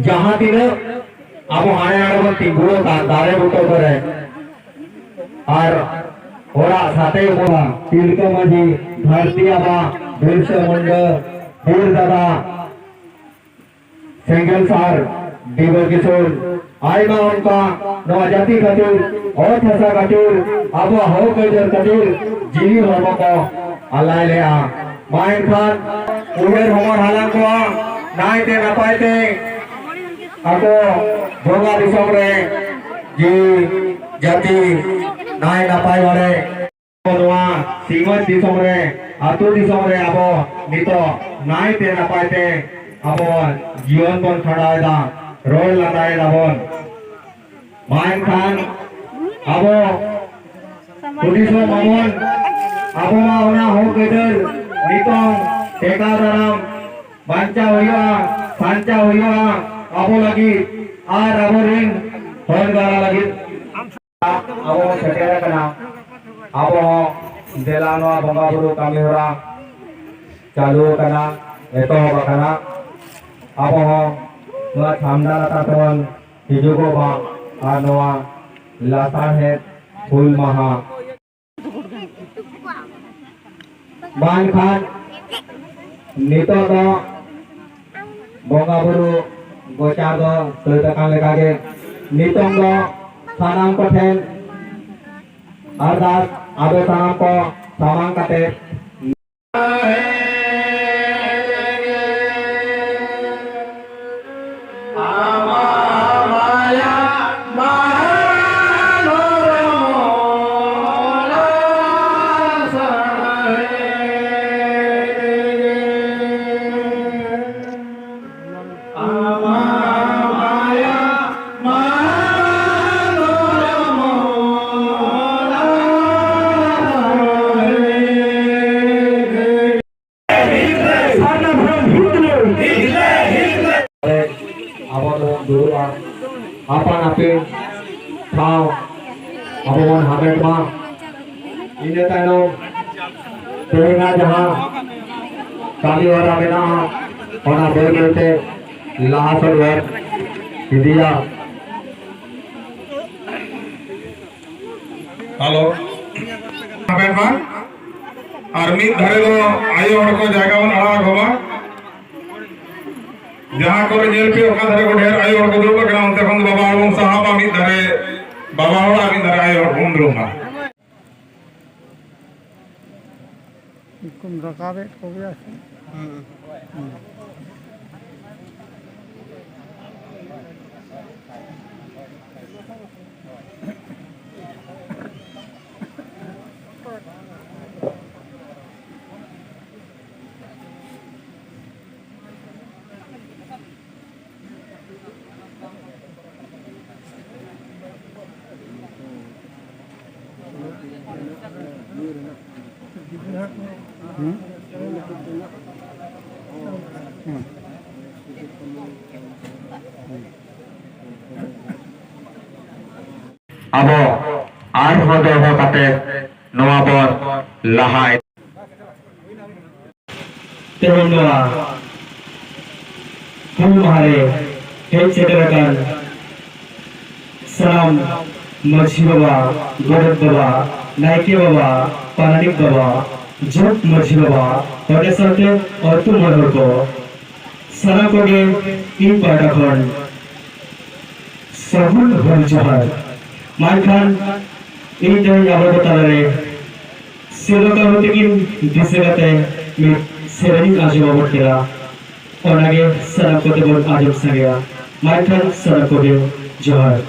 जहाँ तीन अब आने आने तिगुड़ो का दारे बुटो करे और ओरा साथे बोला तिलका मजी धरती आबा बिरसा मुंडा बीर दादा सेंगल सार डीबल किशोर आयमा उनका नवाजाती खातिर और थसा खातिर अब हो गजर खातिर जीवी हरमो को अल्लाह ले आ माइन खान उमेर हमर हालां को नाय ते नपाय ते ako bonga disong re ji jati nai napai bare noa singot disong re atu disong re abo nito nai te napai te abo jion bon khadai da rol latai da bon main khan abo puliso mamon abo ma ona ho geder nitong teka daram banca hoya sanca hoya abo lagi ar abo ring hon gara lagi abo setera kana abo delano bonga buru kami hora चालू kana eto kana abo noa thamda lata ton hijugo ba ar noa lata he phul maha ban khan nito do bonga buru गोचार दो सुलतान लेका के नितों दो सानाम को ठेन अरदास आबे सानाम को सामान काटे apa nape kau apa pun hamet mah ini tano tengah jahah kali orang bina orang bergerak lahasor ber dia hello बेमा और मिद धारे दो आयो हड़ को जायगा बन अड़ा गोमा जहां करे जेल पे ओका धारे को ढेर आयो हड़ को दुरुब कना उनते खन बाबा हड़ साहब मिद धारे बाबा हड़ मिद धारे आयो हड़ घूम दुरुमा कुम रकाबे हो गया abo ar hodo ho kate noa bor lahai terundwa kul mahare hei cederakan salam Masjid Baba, Godat Baba, Naike Baba, Pananik Baba, Jok Masjid Baba, pada saatnya ortu madhur ko, sana koge in pada kon, sahul berjahat, makan ini dari awal betalare, silakan utikin disegate mit serani aja bawa kira, orangnya sana kote bol aja saja, makan sana koge jahat.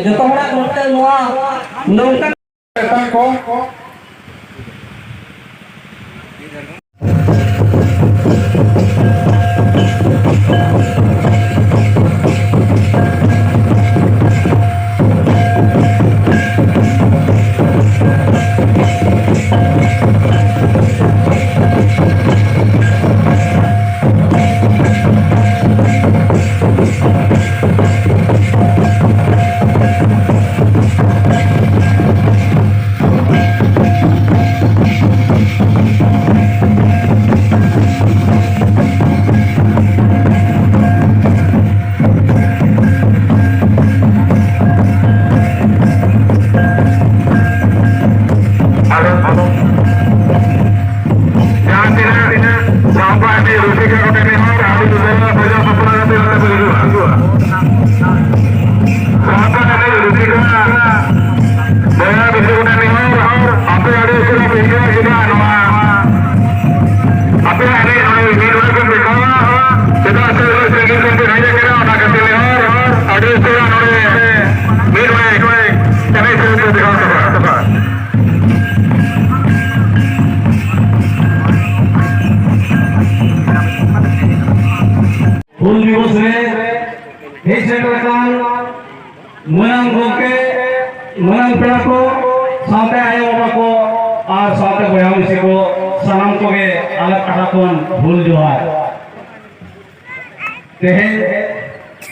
Joto hora korte noa nongka ko Hul Diwas re hei setelkan menang goke menang pera ko sampai ayo baba ko ar sampai boya misi ko salam ko ge alat kata kon hul johar tehen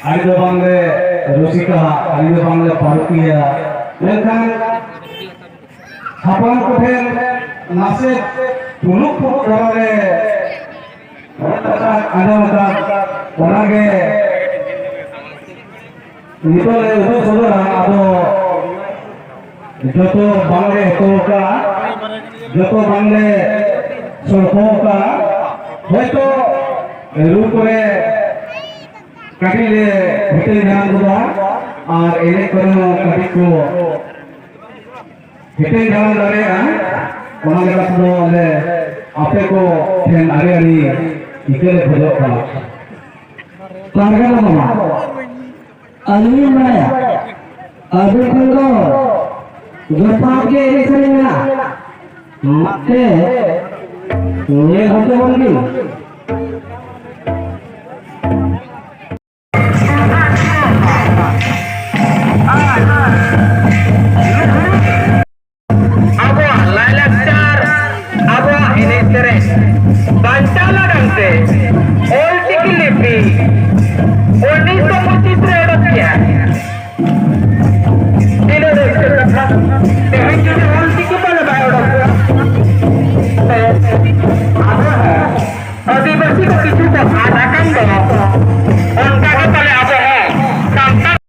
ari do bangre rusika ari do bangre parukia lekan hapang ko phen nase puluk puluk dharare नितोले उदो सदरा आबो जतो बांगले Coca जतो बांगले सोखोका होयतो रूपरे काटिले हिते नाम दुआ और एने करो काटि को हिते नाम दारे ओना लेका सुनो ले आपे को ठेन आरे आरी इकेले खोजो का तारगा मामा अली मैं अभी को गपा के करेगा मते ये होते होंगे Thank you.